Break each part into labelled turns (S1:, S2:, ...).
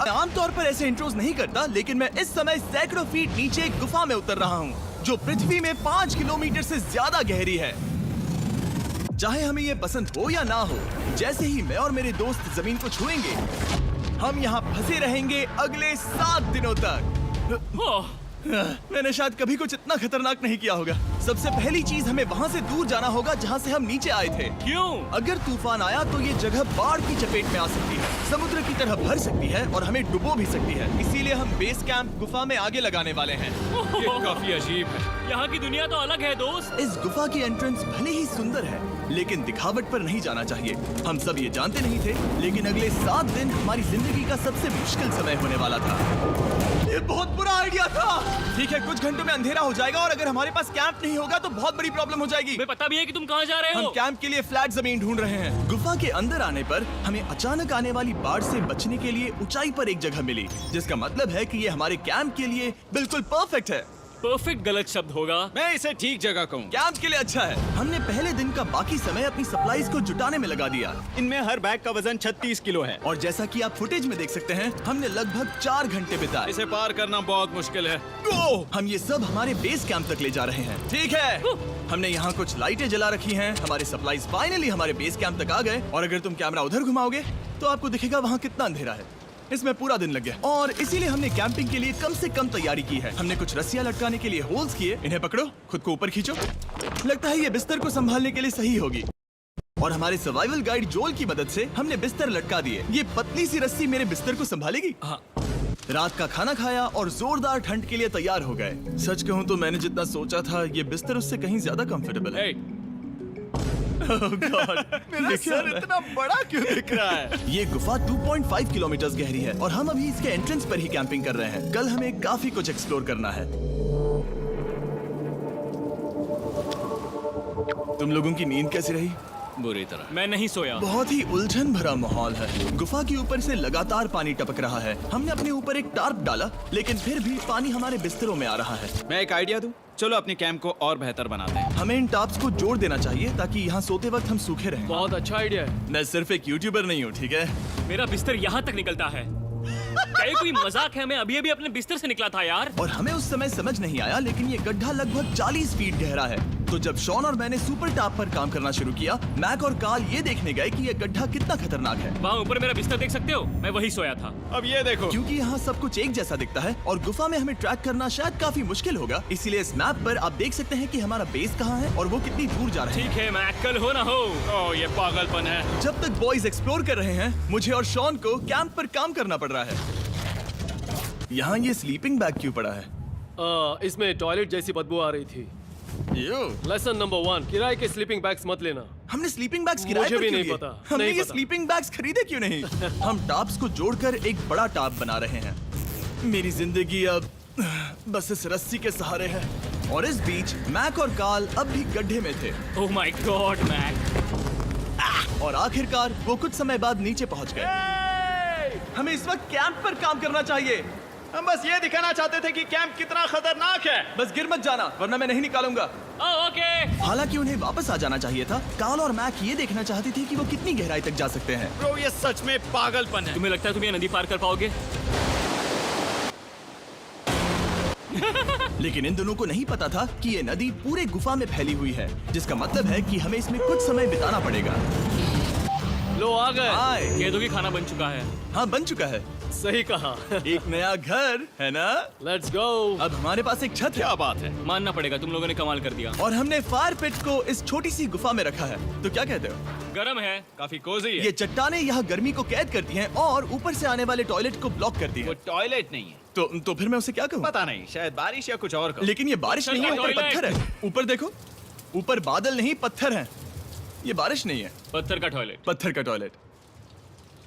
S1: आमतौर पर ऐसे इंट्रोज नहीं करता, लेकिन मैं इस समय सैकड़ों फीट नीचे एक गुफा में उतर रहा हूँ जो पृथ्वी में 5 किलोमीटर से ज्यादा गहरी है। चाहे हमें ये पसंद हो या ना हो, जैसे ही मैं और मेरे दोस्त जमीन को छुएंगे, हम यहाँ फंसे रहेंगे अगले 7 दिनों तक। मैंने शायद कभी कुछ इतना खतरनाक नहीं किया होगा। सबसे पहली चीज, हमें वहाँ से दूर जाना होगा जहाँ से हम नीचे आए थे।
S2: क्यों?
S1: अगर तूफान आया तो ये जगह बाढ़ की चपेट में आ सकती है, समुद्र की तरह भर सकती है और हमें डुबो भी सकती है। इसीलिए हम बेस कैंप गुफा में आगे लगाने वाले हैं।
S2: ये काफी अजीब है। यहाँ की दुनिया तो अलग है दोस्त।
S1: इस गुफा की एंट्रेंस भले ही सुंदर है, लेकिन दिखावट पर नहीं जाना चाहिए। हम सब ये जानते नहीं थे, लेकिन अगले 7 दिन हमारी जिंदगी का सबसे मुश्किल समय होने वाला था। ये बहुत बुरा आइडिया था। ठीक है, कुछ घंटों में अंधेरा हो जाएगा और अगर हमारे पास कैंप नहीं होगा तो बहुत बड़ी प्रॉब्लम हो जाएगी।
S2: तुम्हें पता भी है कि तुम कहाँ जा रहे
S1: हम
S2: हो?
S1: कैंप के लिए फ्लैट जमीन ढूंढ रहे हैं। गुफा के अंदर आने पर हमें अचानक आने वाली बाढ़ से बचने के लिए ऊंचाई पर एक जगह मिली, जिसका मतलब है कि ये हमारे कैंप के लिए बिल्कुल परफेक्ट है।
S2: परफेक्ट गलत शब्द होगा।
S3: मैं इसे ठीक जगह कहूँ।
S1: कैंप के लिए अच्छा है। हमने पहले दिन का बाकी समय अपनी सप्लाईज को जुटाने में लगा दिया।
S3: इनमें हर बैग का वजन 36 किलो है।
S1: और जैसा कि आप फुटेज में देख सकते हैं, हमने लगभग 4 घंटे बिताए।
S3: इसे पार करना बहुत मुश्किल है।
S1: हम ये सब हमारे बेस कैंप तक ले जा रहे हैं। ठीक है, हमने यहाँ कुछ लाइटें जला रखी हैं। हमारे सप्लाईज फाइनली हमारे बेस कैंप तक आ गए। और अगर तुम कैमरा उधर घुमाओगे तो आपको दिखेगा वहाँ कितना अंधेरा है। इसमें पूरा दिन लग गया और इसीलिए हमने कैंपिंग के लिए कम से कम तैयारी की है। हमने कुछ रस्सियां लटकाने के लिए होल्स किए। इन्हें पकड़ो, खुद को ऊपर खींचो। लगता है ये बिस्तर को संभालने के लिए सही होगी। और हमारे सर्वाइवल गाइड जोल की मदद से हमने बिस्तर लटका दिए। ये पतली सी रस्सी मेरे बिस्तर को संभालेगी।
S2: हाँ।
S1: रात का खाना खाया और जोरदार ठंड के लिए तैयार हो गए। सच कहूँ तो मैंने जितना सोचा था, ये बिस्तर उससे कहीं ज्यादा कंफर्टेबल है। Oh God, मेरा सर इतना बड़ा क्यों दिख रहा है? ये गुफा 2.5 किलोमीटर गहरी है और हम अभी इसके एंट्रेंस पर ही कैंपिंग कर रहे हैं। कल हमें काफी कुछ एक्सप्लोर करना है। तुम लोगों की नींद कैसी रही?
S3: बुरी तरह।
S2: मैं नहीं सोया।
S1: बहुत ही उलझन भरा माहौल है। गुफा के ऊपर से लगातार पानी टपक रहा है। हमने अपने ऊपर एक टार्प डाला, लेकिन फिर भी पानी हमारे बिस्तरों में आ रहा है।
S3: मैं एक आइडिया दूं? चलो अपने कैंप को और बेहतर बनाते हैं।
S1: हमें इन टार्प्स को जोड़ देना चाहिए ताकि यहाँ सोते वक्त हम सूखे रहें।
S2: बहुत अच्छा आइडिया है।
S1: मैं सिर्फ एक यूट्यूबर नहीं हूँ, ठीक है?
S2: मेरा बिस्तर यहाँ तक निकलता है। क्या ये कोई मजाक है? मैं अभी अभी अपने बिस्तर से निकला था यार।
S1: और हमें उस समय समझ नहीं आया, लेकिन ये गड्ढा लगभग 40 फीट गहरा है। तो जब शॉन और मैंने सुपर टाप पर काम करना शुरू किया, मैक और कार्ल ये देखने गए कि ये गड्ढा कितना खतरनाक है।
S2: वहाँ ऊपर मेरा बिस्तर देख सकते हो? मैं वही सोया था।
S3: अब ये देखो।
S1: क्योंकि यहाँ सब कुछ एक जैसा दिखता है और गुफा में हमें ट्रैक करना शायद काफी मुश्किल होगा, इसीलिए इस मैप पर आप देख सकते हैं कि हमारा बेस कहाँ है और वो कितनी दूर जा रहे हैं।
S2: ठीक है, मैं कल हो ना हो।
S3: ओह, ये पागलपन है।
S1: जब तक बॉयज एक्सप्लोर कर रहे हैं, मुझे और शॉन को कैंप पर काम करना पड़ रहा है। यहाँ ये स्लीपिंग बैग क्यों पड़ा है?
S4: इसमें टॉयलेट जैसी बदबू आ रही थी। लेसन नंबर 1, किराए के स्लीपिंग बैग्स मत लेना।
S1: हमने स्लीपिंग बैग्स किराए
S4: मुझे
S1: पर
S4: भी
S1: क्यों
S4: नहीं
S1: लिए?
S4: पता,
S1: हमने
S4: नहीं
S1: ये
S4: पता।
S1: स्लीपिंग बैग्स खरीदे क्यों नहीं? हम टाप्स को जोड़कर एक बड़ा टाप बना रहे हैं। मेरी जिंदगी अब बस इस रस्सी के सहारे है। और इस बीच मैक और कार्ल अब भी गड्ढे में थे।
S2: Oh my God Mac.
S1: और आखिरकार वो कुछ समय बाद नीचे पहुंच गए। हमें इस वक्त कैंप पर काम करना चाहिए।
S3: हम बस ये दिखाना चाहते थे कि कैंप कितना खतरनाक है।
S1: बस गिर मत जाना, वरना मैं नहीं निकालूंगा।
S2: ओके।
S1: हालांकि उन्हें वापस आ जाना चाहिए था। कार्ल और मैक ये देखना चाहते थे कि वो कितनी गहराई तक जा सकते हैं।
S3: ब्रो, ये सच में पागलपन है।
S2: तुम्हें लगता है तुम ये नदी पार कर पाओगे?
S1: लेकिन इन दोनों को नहीं पता था कि ये नदी पूरे गुफा में फैली हुई है, जिसका मतलब है कि हमें इसमें कुछ समय बिताना पड़ेगा।
S4: लो आ गए।
S1: हाय।
S2: कह दो कि खाना बन चुका है।
S1: हाँ, बन चुका है।
S4: सही कहा।
S1: एक नया घर है ना?
S4: Let's go.
S1: अब हमारे पास एक छत है।
S3: क्या बात है।
S2: मानना पड़ेगा, तुम लोगों ने कमाल कर दिया।
S1: और हमने फायर पिट को इस छोटी सी गुफा में रखा है। तो क्या कहते हो?
S2: गरम है।
S3: काफी कोजी है।
S1: ये चट्टानें यहाँ गर्मी को कैद करती हैं और ऊपर से आने वाले टॉयलेट को ब्लॉक करती
S3: वो
S1: हैं।
S3: टॉयलेट नहीं है।
S1: तो फिर मैं उसे क्या कहूँ?
S3: पता नहीं, शायद बारिश या कुछ और कहो।
S1: लेकिन ये बारिश नहीं है, ऊपर
S2: टॉयलेट।
S1: पत्थर है। ऊपर देखो, ऊपर बादल नहीं पत्थर हैं। ये बारिश नहीं है,
S2: पत्थर का टॉयलेट।
S1: पत्थर का टॉयलेट।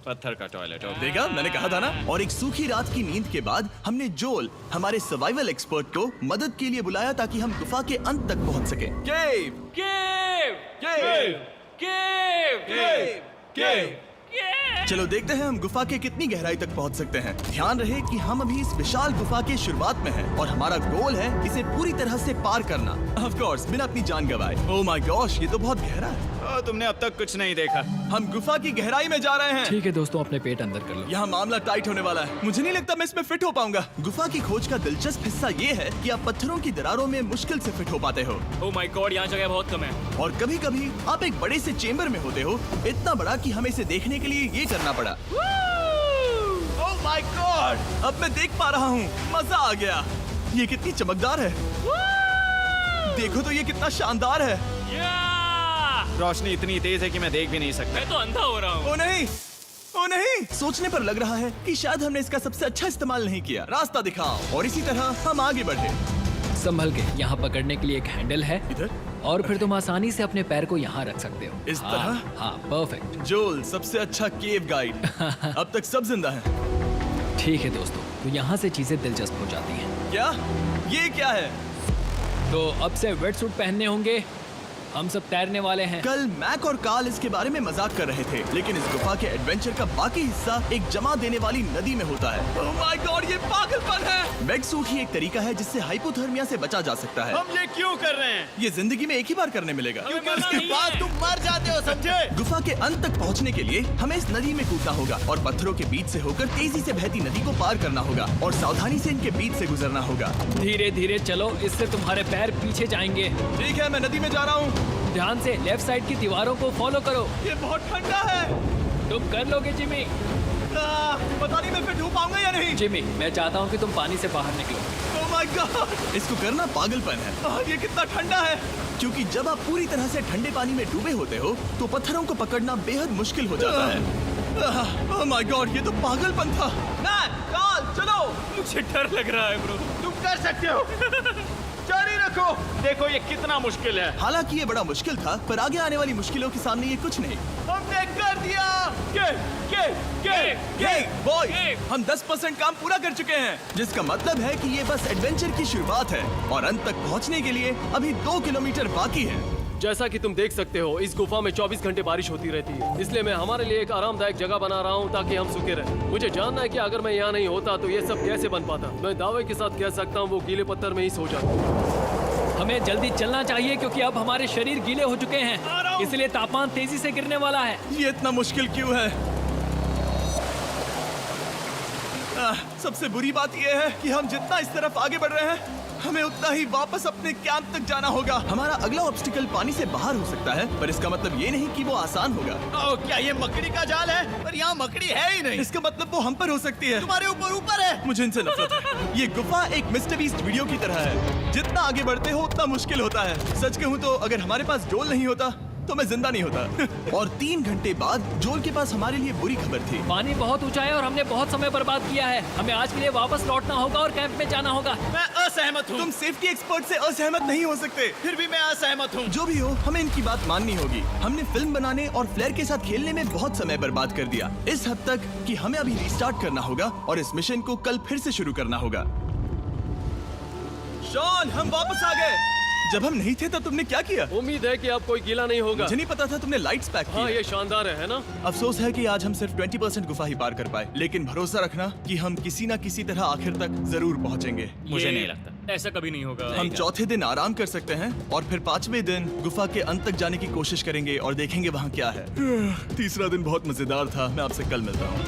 S3: पत्थर का टॉयलेट।
S1: देखा, मैंने कहा था ना। और एक सूखी रात की नींद के बाद हमने जोल, हमारे सर्वाइवल एक्सपर्ट को मदद के लिए बुलाया ताकि हम गुफा के अंत तक पहुंच सके। केव,
S2: केव,
S1: केव,
S2: केव,
S1: केव, केव।
S2: केव।
S1: चलो देखते हैं हम गुफा के कितनी गहराई तक पहुंच सकते हैं। ध्यान रहे कि हम अभी इस विशाल गुफा के शुरुआत में हैं और हमारा गोल है इसे पूरी तरह से पार करना। ऑफ कोर्स, बिना अपनी जान गंवाए। ओह माय गॉश, ये तो बहुत गहरा है।
S3: तुमने अब तक कुछ नहीं देखा।
S1: हम गुफा की गहराई में जा रहे हैं।
S5: ठीक है दोस्तों, अपने पेट अंदर कर लो।
S1: यहाँ मामला टाइट होने वाला है। मुझे नहीं लगता मैं इसमें फिट हो पाऊंगा। गुफा की खोज का दिलचस्प हिस्सा ये है कि आप पत्थरों की दरारों में मुश्किल से फिट हो पाते हो,
S2: ओह माय गॉड, यहाँ जगह बहुत कम है।
S1: और कभी कभी आप एक बड़े से चेम्बर में होते हो, इतना बड़ा कि हमें इसे देखने के लिए ये करना पड़ा।
S3: ओह माय गॉड!
S1: अब मैं देख पा रहा हूँ, मजा आ गया। ये कितनी चमकदार है, देखो तो ये कितना शानदार है।
S3: रोशनी इतनी तेज है कि मैं देख भी नहीं सकता।
S2: मैं तो अंधा हो रहा हूँ।
S1: ओ नहीं, ओ नहीं, सोचने पर लग रहा है कि शायद हमने इसका सबसे अच्छा इस्तेमाल नहीं किया। रास्ता दिखाओ। और इसी तरह हम आगे बढ़े।
S5: संभल के, यहाँ पकड़ने के लिए एक हैंडल है
S1: इधर
S5: और फिर तुम आसानी से अपने पैर को यहाँ रख सकते हो।
S1: इस
S5: हाँ,
S1: तरह?
S5: हाँ, परफेक्ट।
S1: जोल, सबसे अच्छा केव गाइड। अब तक सब जिंदा हैं।
S5: ठीक है दोस्तों, तो यहाँ से चीजें दिलचस्प हो जाती हैं।
S1: क्या? ये क्या है?
S5: तो अब से वेट सूट पहनने होंगे, हम सब तैरने वाले हैं।
S1: कल मैक और कार्ल इसके बारे में मजाक कर रहे थे, लेकिन इस गुफा के एडवेंचर का बाकी हिस्सा एक जमा देने वाली नदी में होता है। ओह माय गॉड, ये पागलपन है। वेट सूट ही एक तरीका है जिससे हाइपोथर्मिया से बचा जा सकता है।
S3: हम ये क्यों कर रहे हैं?
S1: ये जिंदगी में एक ही बार करने मिलेगा।
S3: क्योंकि उसके बाद तुम मर जाते हो, समझे?
S1: गुफा के अंत तक पहुंचने के लिए हमें इस नदी में कूदना होगा और पत्थरों के बीच से होकर तेजी से बहती नदी को पार करना होगा और सावधानी से इनके बीच से गुजरना होगा।
S5: धीरे धीरे चलो, इससे तुम्हारे पैर पीछे जाएंगे।
S1: ठीक है, मैं नदी में जा रहा हूँ।
S5: ध्यान से लेफ्ट साइड की दीवारों को फॉलो करो।
S1: ये बहुत ठंडा है।
S5: तुम कर लोगे जिमी।
S1: पता नहीं मैं फिट हो पाऊंगा या नहीं।
S5: जिमी, मैं चाहता हूँ कि तुम पानी से बाहर निकलो।
S1: ओह माय गॉड, इसको करना पागलपन है। ये कितना ठंडा है। क्योंकि जब आप पूरी तरह से ठंडे पानी में डूबे होते हो तो पत्थरों को पकड़ना बेहद मुश्किल हो जाता है। ओह माय गॉड, ये तो पागलपन था। कार्ल, चलो।
S2: मुझे डर लग रहा है ब्रो।
S3: तुम कर सकते हो। जारी रखो। देखो ये कितना मुश्किल है।
S1: हालांकि ये बड़ा मुश्किल था, पर आगे आने वाली मुश्किलों के सामने ये कुछ नहीं।
S3: हमने कर दिया।
S1: बॉय, हम 10% काम पूरा कर चुके हैं, जिसका मतलब है कि ये बस एडवेंचर की शुरुआत है और अंत तक पहुंचने के लिए अभी 2 किलोमीटर बाकी है।
S4: जैसा कि तुम देख सकते हो, इस गुफा में 24 घंटे बारिश होती रहती है, इसलिए मैं हमारे लिए एक आरामदायक जगह बना रहा हूँ ताकि हम सूखे रहें। मुझे जानना है कि अगर मैं यहाँ नहीं होता तो ये सब कैसे बन पाता। मैं दावे के साथ कह सकता हूँ वो गीले पत्थर में ही सो जाता।
S5: हमें जल्दी चलना चाहिए क्योंकि अब हमारे शरीर गीले हो चुके हैं, इसलिए तापमान तेजी से गिरने वाला है।
S1: ये इतना मुश्किल क्यों है? सबसे बुरी बात यह है कि हम जितना इस तरफ आगे बढ़ रहे हैं, हमें उतना ही वापस अपने कैंप तक जाना होगा। हमारा अगला ऑब्स्टिकल पानी से बाहर हो सकता है, पर इसका मतलब ये नहीं कि वो आसान होगा।
S3: ओह, क्या ये मकड़ी का जाल है? पर यहाँ मकड़ी है ही नहीं।
S1: इसका मतलब वो हम पर हो सकती है।
S3: तुम्हारे ऊपर है।
S1: मुझे इनसे नफरत है। ये गुफा एक मिस्टर बीस्ट वीडियो की तरह है, जितना आगे बढ़ते हो उतना मुश्किल होता है। सच कहूँ तो अगर हमारे पास जोल नहीं होता तो मैं जिंदा नहीं होता। और 3 घंटे बाद जोल के पास हमारे लिए बुरी खबर थी।
S5: पानी बहुत ऊंचा है और हमने बहुत समय बर्बाद किया है। हमें आज के लिए वापस लौटना होगा और कैंप में जाना होगा।
S3: मैं असहमत हूँ।
S1: तुम सेफ्टी एक्सपर्ट से असहमत नहीं हो सकते।
S3: फिर भी मैं असहमत हूँ।
S1: जो भी हो, हमें इनकी बात माननी होगी। हमने फिल्म बनाने और फ्लेयर के साथ खेलने में बहुत समय बर्बाद कर दिया, इस हद तक कि हमें अभी रिस्टार्ट करना होगा और इस मिशन को कल फिर से शुरू करना होगा। शॉन, हम वापस आ गए। जब हम नहीं थे तब तुमने क्या किया?
S4: उम्मीद है कि अब कोई गीला नहीं होगा।
S1: मुझे नहीं पता था तुमने लाइट्स पैक
S4: हाँ,
S1: की।
S4: ये शानदार है ना?
S1: अफसोस है कि आज हम सिर्फ 20% गुफा ही पार कर पाए, लेकिन भरोसा रखना कि हम किसी न किसी तरह आखिर तक जरूर पहुंचेंगे।
S3: मुझे नहीं लगता।
S2: ऐसा कभी नहीं होगा।
S1: हम चौथे दिन आराम कर सकते हैं और फिर 5वें दिन गुफा के अंत तक जाने की कोशिश करेंगे और देखेंगे वहाँ क्या है। तीसरा दिन बहुत मजेदार था। मैं आपसे कल मिलता हूँ।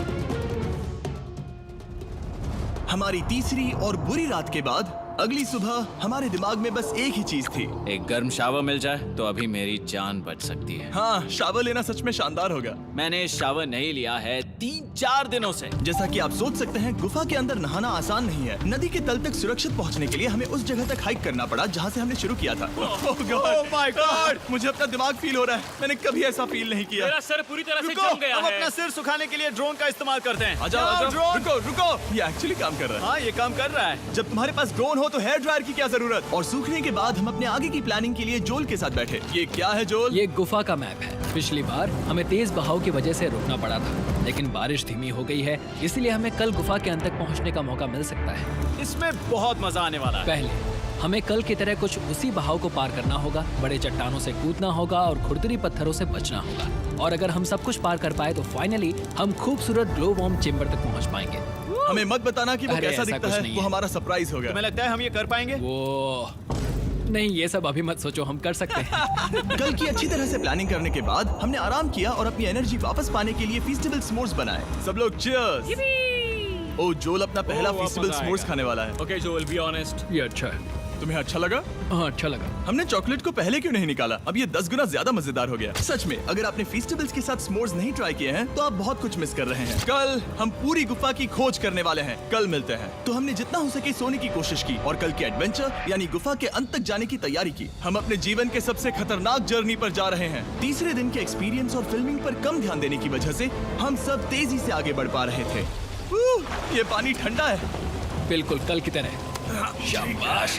S1: हमारी तीसरी और बुरी रात के बाद अगली सुबह हमारे दिमाग में बस एक ही चीज थी।
S6: एक गर्म शावर मिल जाए तो अभी मेरी जान बच सकती है।
S1: हाँ, शावर लेना सच में शानदार होगा।
S6: मैंने शावर नहीं लिया है 3-4 दिनों से।
S1: जैसा कि आप सोच सकते हैं, गुफा के अंदर नहाना आसान नहीं है। नदी के तल तक सुरक्षित पहुंचने के लिए हमें उस जगह तक हाइक करना पड़ा जहां से हमने शुरू किया था।
S3: Oh my God!
S1: मुझे अपना दिमाग फील हो रहा है। मैंने कभी ऐसा फील नहीं किया।
S2: मेरा सर पूरी तरह से
S3: रुको,
S2: जम गया
S3: हम
S2: है।
S3: अपना सिर सुखाने के लिए ड्रोन का इस्तेमाल करते हैं।
S1: आजाओ,
S3: ड्रोन।
S1: रुको। ये एक्चुअली काम कर रहा है।
S3: हाँ, ये काम कर रहा है।
S1: जब तुम्हारे पास ड्रोन हो तो हेयर ड्रायर की क्या जरूरत। और सूखने के बाद हम अपने आगे की प्लानिंग के लिए जोल के साथ बैठे। ये क्या है जोल?
S5: ये गुफा का मैप है। पिछली बार हमें तेज बहाव की वजह से रुकना पड़ा था, लेकिन बारिश धीमी हो गई है, इसलिए हमें कल गुफा के अंत तक पहुंचने का मौका मिल सकता है।
S3: इसमें बहुत मजा आने वाला है।
S5: पहले हमें कल की तरह कुछ उसी बहाव को पार करना होगा, बड़े चट्टानों से कूदना होगा और खुरदरी पत्थरों से बचना होगा। और अगर हम सब कुछ पार कर पाए तो फाइनली हम खूबसूरत ग्लो वार्म चेम्बर तक पहुंच पाएंगे।
S1: हमें मत बताना कि वो
S5: अरे,
S1: कैसा
S5: ऐसा
S1: दिखता
S5: कुछ
S1: है।
S5: नहीं
S1: वो
S5: है।
S1: हमारा सरप्राइज होगा।
S3: तुम्हें लगता है हम ये कर पाएंगे?
S5: वो नहीं, ये सब अभी मत सोचो, हम कर सकते हैं।
S1: कल की अच्छी तरह से प्लानिंग करने के बाद हमने आराम किया और अपनी एनर्जी वापस पाने के लिए फीस्टेबल स्मोर्स बनाए। सब लोग चीयर्स। ओ, जोल अपना पहला
S2: बहुत
S1: फीस्टेबल
S2: मजा
S1: स्मोर्स
S2: आएगा।
S1: खाने वाला है।
S2: Okay Joel, be honest.
S5: ये अच्छा है।
S1: तुम्हें अच्छा लगा?
S5: हाँ, अच्छा लगा।
S1: हमने चॉकलेट को पहले क्यों नहीं निकाला? अब ये 10 गुना ज्यादा मजेदार हो गया। सच में, अगर आपने फीस्टेबल्स के साथ स्मोर्स नहीं ट्राई किए हैं तो आप बहुत कुछ मिस कर रहे हैं। कल हम पूरी गुफा की खोज करने वाले हैं। कल मिलते हैं। तो हमने जितना हो सके सोने की कोशिश की और कल के एडवेंचर यानी गुफा के अंत तक जाने की तैयारी की। हम अपने जीवन के सबसे खतरनाक जर्नी पर जा रहे हैं। तीसरे दिन के एक्सपीरियंस और फिल्मिंग पर कम ध्यान देने की वजह से हम सब तेजी से आगे बढ़ पा रहे थे। ये पानी ठंडा है।
S5: बिल्कुल कल की तरह। शाबाश।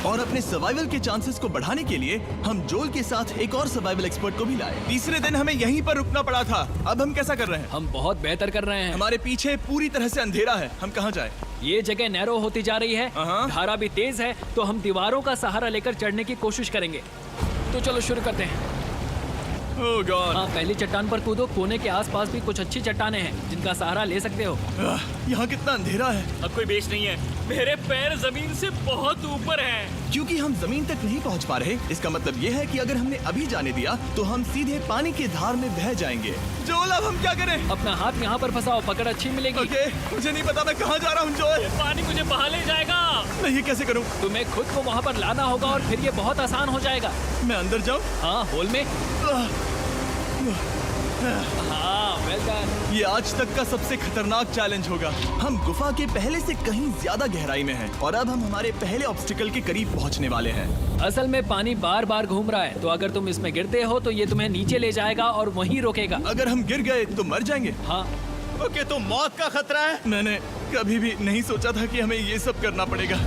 S1: और अपने सर्वाइवल के चांसेस को बढ़ाने के लिए हम जोल के साथ एक और सर्वाइवल एक्सपर्ट को भी लाए। तीसरे दिन हमें यहीं पर रुकना पड़ा था। अब हम कैसा कर रहे हैं?
S5: हम बहुत बेहतर कर रहे हैं।
S1: हमारे पीछे पूरी तरह से अंधेरा है। हम कहाँ जाए?
S5: ये जगह नैरो होती जा रही है,
S1: हाँ।
S5: धारा भी तेज है, तो हम दीवारों का सहारा लेकर चढ़ने की कोशिश करेंगे। तो चलो शुरू करते हैं।
S1: ओह गॉड।
S5: हाँ, पहली चट्टान पर कूदो। कोने के आसपास भी कुछ अच्छी चट्टानें हैं जिनका सहारा ले सकते हो।
S1: यहाँ कितना अंधेरा है।
S2: अब कोई बेस नहीं है। मेरे पैर जमीन से बहुत ऊपर हैं।
S1: क्योंकि हम जमीन तक नहीं पहुँच पा रहे, इसका मतलब ये है कि अगर हमने अभी जाने दिया तो हम सीधे पानी की धार में बह जाएंगे। जोल, अब हम क्या करें?
S5: अपना हाथ यहाँ पर फंसाओ, पकड़ अच्छी मिलेगी।
S1: ओके, मुझे नहीं पता मैं कहाँ जा रहा हूँ जोल।
S2: पानी मुझे बहा ले जाएगा।
S1: मैं ये कैसे करूँ?
S5: तुम्हें खुद को वहाँ पर लाना होगा और फिर ये बहुत आसान हो जाएगा।
S1: मैं अंदर जाऊँ?
S5: हाँ, होल में। हाँ, वेल डन।
S1: ये आज तक का सबसे खतरनाक चैलेंज होगा। हम गुफा के पहले से कहीं ज्यादा गहराई में हैं और अब हम हमारे पहले ऑब्स्टिकल के करीब पहुंचने वाले हैं।
S5: असल में पानी बार बार घूम रहा है, तो अगर तुम इसमें गिरते हो तो ये तुम्हें नीचे ले जाएगा और वहीं रोकेगा।
S1: अगर हम गिर गए तो मर जाएंगे।
S5: हाँ,
S3: ओके, तो मौत का खतरा है।
S1: मैंने कभी भी नहीं सोचा था कि हमें ये सब करना पड़ेगा।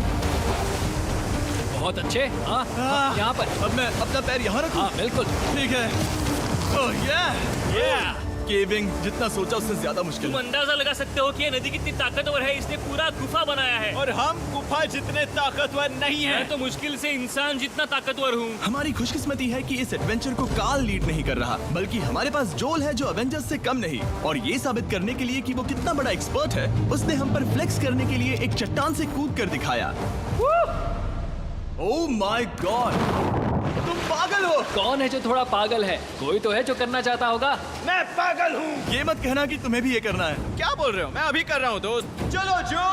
S5: बहुत अच्छे। हाँ, यहाँ पर।
S1: अब मैं अपना पैर यहाँ रखूं?
S5: हाँ, बिल्कुल।
S1: ठीक है। ओह yeah! केविंग जितना सोचा उससे ज्यादा मुश्किल
S2: तुम
S1: है।
S2: अंदाजा लगा सकते हो कि ये नदी कितनी ताकतवर है। इसने पूरा गुफा बनाया है।
S3: और हम गुफा जितने ताकतवर नहीं
S2: मैं
S3: हैं।
S2: तो मुश्किल से इंसान जितना ताकतवर हूँ।
S1: हमारी खुशकिस्मती है कि इस एडवेंचर को काल लीड नहीं कर रहा, बल्कि हमारे पास जोल है जो अवेंजर्स से कम नहीं। और ये साबित करने के लिए कि वो कितना बड़ा एक्सपर्ट है, उसने हम पर फ्लेक्स करने के लिए एक चट्टान से कूद कर दिखाया। ओह माय गॉड, तुम पागल हो।
S5: कौन है जो थोड़ा पागल है? कोई तो है जो करना चाहता होगा।
S3: मैं पागल हूँ।
S1: ये मत कहना कि तुम्हें भी ये करना है।
S3: क्या बोल रहे हो? मैं अभी कर रहा हूँ दोस्त। चलो जो,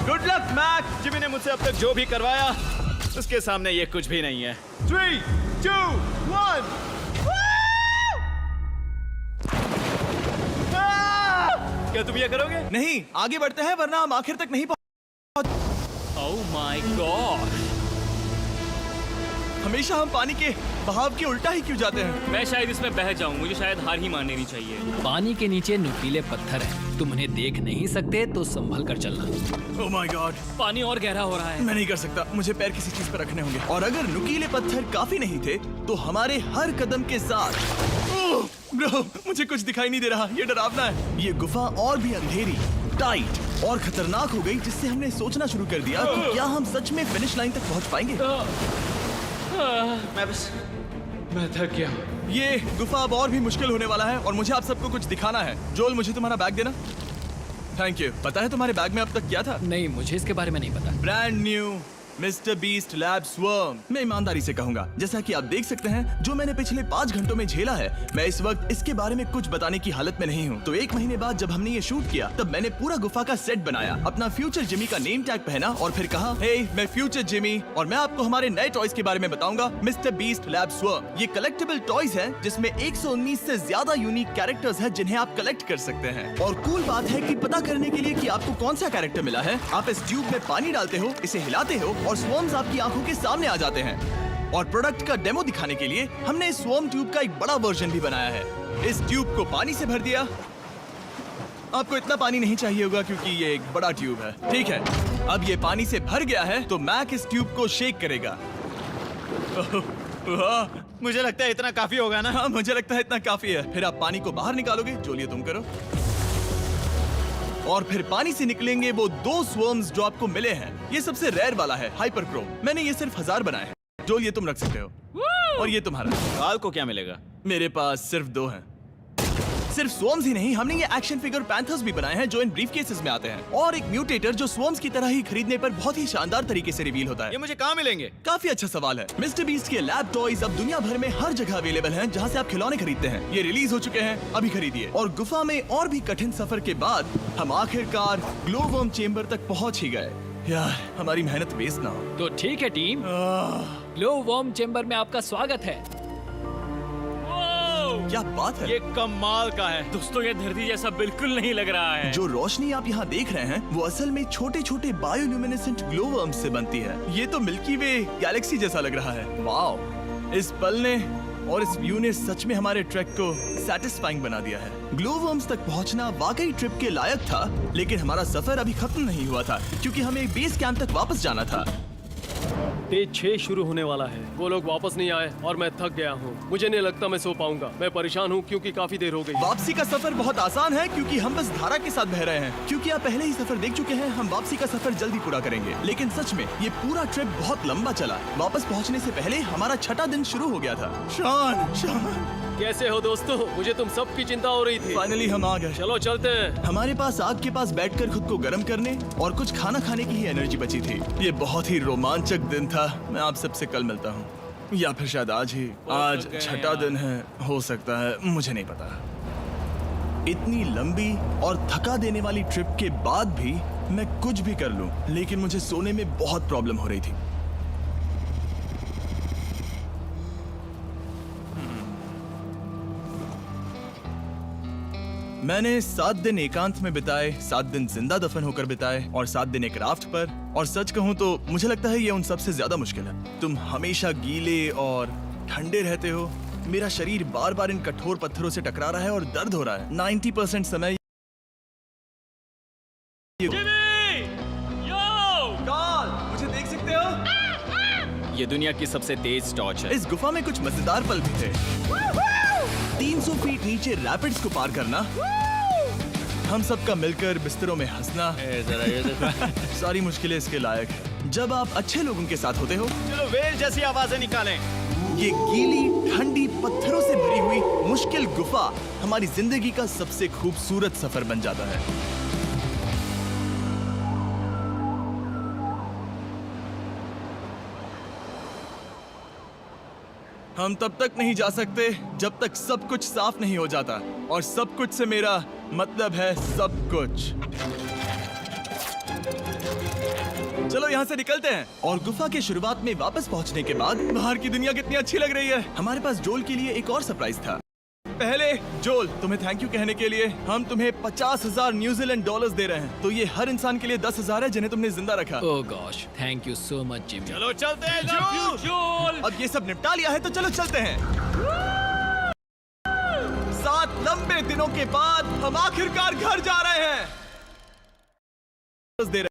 S3: गुड लक मैक। जिमी ने मुझसे अब तक जो भी करवाया उसके सामने ये कुछ भी नहीं है। 3, 2, 1। क्या तुम ये करोगे?
S1: नहीं, आगे बढ़ते हैं वरना हम आखिर तक नहीं पहुंच।
S2: ओह माय गॉड।
S1: हमेशा हम पानी के बहाव के उल्टा ही क्यों जाते हैं?
S2: मैं शायद इसमें बह जाऊं। मुझे शायद हार ही मान लेनी चाहिए।
S5: पानी के नीचे नुकीले पत्थर हैं। तुम उन्हें देख नहीं सकते तो संभल कर चलना।
S1: ओह माय गॉड,
S2: पानी और गहरा हो रहा है।
S1: मैं नहीं कर सकता। मुझे पैर किसी चीज पर रखने होंगे। और अगर नुकीले पत्थर काफी नहीं थे तो हमारे हर कदम के साथ ओह ब्रो, मुझे कुछ दिखाई नहीं दे रहा। ये डरावना है। ये गुफा और भी अंधेरी, टाइट और खतरनाक हो गई, जिससे हमने सोचना शुरू कर दिया कि क्या हम सच में फिनिश लाइन तक पहुंच पाएंगे।
S3: मैं थक गया।
S1: ये गुफा अब और भी मुश्किल होने वाला है और मुझे आप सबको कुछ दिखाना है। जोल, मुझे तुम्हारा बैग देना। Thank you. पता है तुम्हारे बैग में अब तक क्या था?
S5: नहीं, मुझे इसके बारे में नहीं पता।
S1: Brand new mister beast lab swarm. मैं ईमानदारी से कहूंगा, जैसा कि आप देख सकते हैं, जो मैंने पिछले 5 घंटों में झेला है, मैं इस वक्त इसके बारे में कुछ बताने की हालत में नहीं हूँ। तो 1 महीने बाद जब हमने ये शूट किया, तब मैंने पूरा गुफा का सेट बनाया, अपना फ्यूचर जिमी का नेम टैग पहना और फिर कहा, हे मैं फ्यूचर जिमी और मैं आपको हमारे नए टॉयज के बारे में बताऊंगा, मिस्टर बीस्ट लैब स्वर्म। ये कलेक्टेबल टॉयज हैं जिसमें 119 से ज्यादा यूनिक कैरेक्टर्स हैं जिन्हें आप कलेक्ट कर सकते हैं। और कूल बात है कि पता करने के लिए कि आपको कौन सा कैरेक्टर मिला है, आप इस ट्यूब में पानी डालते हो, इसे हिलाते हो और स्वर्म्स आपकी आंखों के सामने आ जाते हैं। और प्रोडक्ट का डेमो दिखाने के लिए हमने इस स्वॉर्म ट्यूब का एक बड़ा वर्जन भी बनाया है। इस ट्यूब को पानी से भर दिया। आपको इतना पानी नहीं चाहिए होगा क्योंकि ये एक बड़ा ट्यूब है। ठीक है, अब ये पानी से भर गया है तो मैक इस ट्यूब को शेक करेगा।
S3: मुझे लगता है इतना काफी होगा ना।
S1: हाँ, मुझे लगता है इतना काफी है। फिर आप पानी को बाहर निकालोगे, जो लिए तुम करो। और फिर पानी से निकलेंगे वो 2 स्वर्म्स जो आपको मिले हैं। ये सबसे रेयर वाला है, हाइपरक्रोम। मैंने ये सिर्फ 1000 बनाए हैं। जो ये तुम रख सकते हो। और ये तुम्हारा।
S3: काल को क्या मिलेगा?
S1: मेरे पास सिर्फ 2 हैं। सिर्फ स्वॉर्म्स ही नहीं, हमने ये एक्शन फिगर पैंथर्स भी बनाए हैं जो इन ब्रीफ केसेस में आते हैं, और एक म्यूटेटर जो स्वॉर्म्स की तरह ही खरीदने पर बहुत ही शानदार तरीके से रिवील होता
S3: ये
S1: है।
S3: मुझे कहाँ मिलेंगे?
S1: काफी अच्छा सवाल है। मिस्टर बीस्ट के लैब टॉयज अब दुनिया भर में हर जगह अवेलेबल हैं जहां से आप खिलौने खरीदते हैं। ये रिलीज हो चुके हैं, अभी खरीदिए। और गुफा में और भी कठिन सफर के बाद हम आखिरकार ग्लो वर्म चेम्बर तक पहुंच ही गए। यार, हमारी मेहनत वेस्ट ना हो।
S5: तो ठीक है टीम, ग्लो वर्म चेम्बर में आपका स्वागत है।
S2: Wow!
S1: क्या बात है।
S3: ये कमाल का है।
S2: दोस्तों ये धरती जैसा बिल्कुल नहीं लग रहा है।
S1: जो रोशनी आप यहाँ देख रहे हैं वो असल में छोटे छोटे बायोल्यूमिनेसेंट ग्लो वर्म्स से बनती है। ये तो मिल्की वे गैलेक्सी जैसा लग रहा है। वाओ, इस पल ने और इस व्यू ने सच में हमारे ट्रैक को सैटिस्फाइंग बना दिया है। ग्लो वर्म्स तक पहुंचना वाकई ट्रिप के लायक था, लेकिन हमारा सफर अभी खत्म नहीं हुआ था क्योंकि हमें बेस कैंप तक वापस जाना था।
S4: डे 6 शुरू होने वाला है। वो लोग वापस नहीं आए और मैं थक गया हूँ। मुझे नहीं लगता मैं सो पाऊंगा। मैं परेशान हूँ क्योंकि काफी देर हो गई।
S1: वापसी का सफर बहुत आसान है क्योंकि हम बस धारा के साथ बह रहे हैं। क्योंकि आप पहले ही सफर देख चुके हैं, हम वापसी का सफर जल्दी पूरा करेंगे। लेकिन सच में ये पूरा ट्रिप बहुत लंबा चला। वापस पहुंचने से पहले हमारा 6वां दिन शुरू हो गया था। शान,
S4: कैसे हो दोस्तों? मुझे तुम सब की चिंता हो रही थी।
S1: फाइनली हम आ गए।
S4: चलो चलते हैं।
S1: हमारे पास आग के पास बैठकर खुद को गर्म करने और कुछ खाना खाने की ही एनर्जी बची थी। ये बहुत ही रोमांचक दिन था। मैं आप सबसे कल मिलता हूँ, या फिर शायद आज ही। आज 6वां दिन है, हो सकता है, मुझे नहीं पता। इतनी लंबी और थका देने वाली ट्रिप के बाद भी मैं कुछ भी कर लूं, लेकिन मुझे सोने में बहुत प्रॉब्लम हो रही थी। मैंने 7 दिन एकांत में बिताए, 7 दिन जिंदा दफन होकर बिताए और 7 दिन एक राफ्ट पर। और सच कहूं तो मुझे लगता है ये उन सबसे ज्यादा मुश्किल है। तुम हमेशा गीले और ठंडे रहते हो। मेरा शरीर बार बार इन कठोर पत्थरों से टकरा रहा है और दर्द हो रहा है। 90% समय मुझे देख सकते हो?
S6: ये दुनिया की सबसे तेज टॉर्च है।
S1: इस गुफा में कुछ मजेदार पल भी थे। 300 फीट नीचे रैपिड्स को पार करना, हम सबका मिलकर बिस्तरों में हंसना, सारी मुश्किलें इसके लायक है जब आप अच्छे लोगों के साथ होते हो।
S3: चलो वेल जैसी आवाजें निकालें।
S1: ये गीली ठंडी पत्थरों से भरी हुई मुश्किल गुफा हमारी जिंदगी का सबसे खूबसूरत सफर बन जाता है। हम तब तक नहीं जा सकते जब तक सब कुछ साफ नहीं हो जाता, और सब कुछ से मेरा मतलब है सब कुछ। चलो यहाँ से निकलते हैं। और गुफा के शुरुआत में वापस पहुँचने के बाद बाहर की दुनिया कितनी अच्छी लग रही है। हमारे पास जोल के लिए एक और सरप्राइज था। पहले जोल, तुम्हें थैंक यू कहने के लिए हम तुम्हें 50,000 न्यूजीलैंड डॉलर्स दे रहे हैं। तो ये हर इंसान के लिए 10,000 है जिन्हें तुमने जिंदा रखा।
S5: Oh gosh, thank you so much Jimmy.
S3: चलो चलते हैं जो।
S2: जोल,
S1: अब ये सब निपटा लिया है तो चलो चलते हैं। 7 लंबे दिनों के बाद हम आखिरकार घर जा रहे हैं। दे रहे